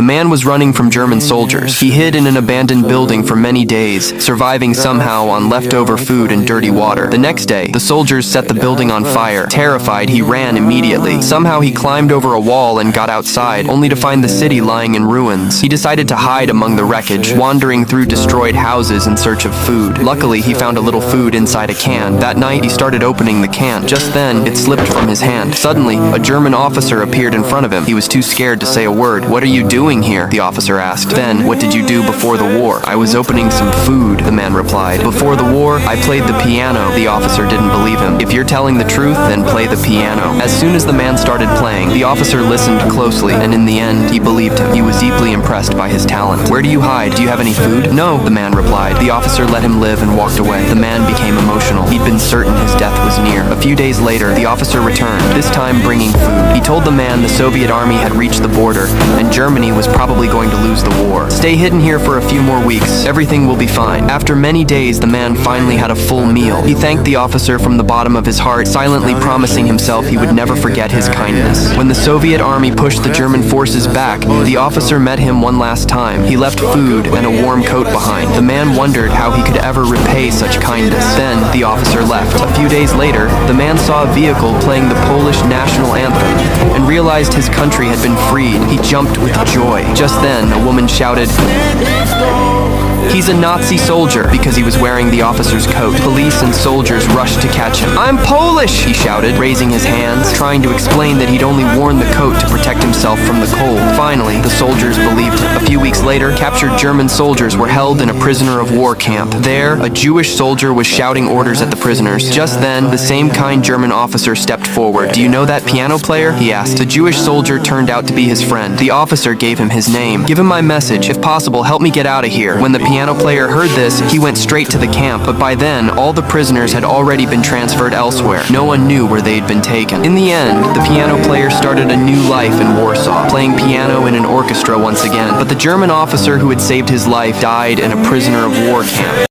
The man was running from German soldiers. He hid in an abandoned building for many days, surviving somehow on leftover food and dirty water. The next day, the soldiers set the building on fire. Terrified, he ran immediately. Somehow he climbed over a wall and got outside, only to find the city lying in ruins. He decided to hide among the wreckage, wandering through destroyed houses in search of food. Luckily, he found a little food inside a can. That night, he started opening the can. Just then, it slipped from his hand. Suddenly, a German officer appeared in front of him. He was too scared to say a word. "What are you doing here?" the officer asked. "Then, what did you do before the war?" "I was opening some food," the man replied. "Before the war, I played the piano." The officer didn't believe him. "If you're telling the truth, then play the piano." As soon as the man started playing, the officer listened closely, and in the end, he believed him. He was deeply impressed by his talent. "Where do you hide? Do you have any food?" "No," the man replied. The officer let him live and walked away. The man became emotional. He'd been certain his death was near. A few days later, the officer returned, this time bringing food. He told the man the Soviet army had reached the border, and Germany was probably going to lose the war. "Stay hidden here for a few more weeks. Everything will be fine." After many days, the man finally had a full meal. He thanked the officer from the bottom of his heart, silently promising himself he would never forget his kindness. When the Soviet army pushed the German forces back, the officer met him one last time. He left food and a warm coat behind. The man wondered how he could ever repay such kindness. Then, the officer left. A few days later, the man saw a vehicle playing the Polish national anthem and realized his country had been freed. He jumped with joy. Just then, a woman shouted, "He's a Nazi soldier," because he was wearing the officer's coat. Police and soldiers rushed to catch him. "I'm Polish!" he shouted, raising his hands, trying to explain that he'd only worn the coat to protect himself from the cold. Finally, the soldiers believed him. A few weeks later, captured German soldiers were held in a prisoner of war camp. There, a Jewish soldier was shouting orders at the prisoners. Just then, the same kind German officer stepped forward. "Do you know that piano player?" he asked. The Jewish soldier turned out to be his friend. The officer gave him his name. "Give him my message. If possible, help me get out of here." When the piano player heard this, he went straight to the camp, but by then, all the prisoners had already been transferred elsewhere. No one knew where they'd been taken. In the end, the piano player started a new life in Warsaw, playing piano in an orchestra once again. But the German officer who had saved his life died in a prisoner of war camp.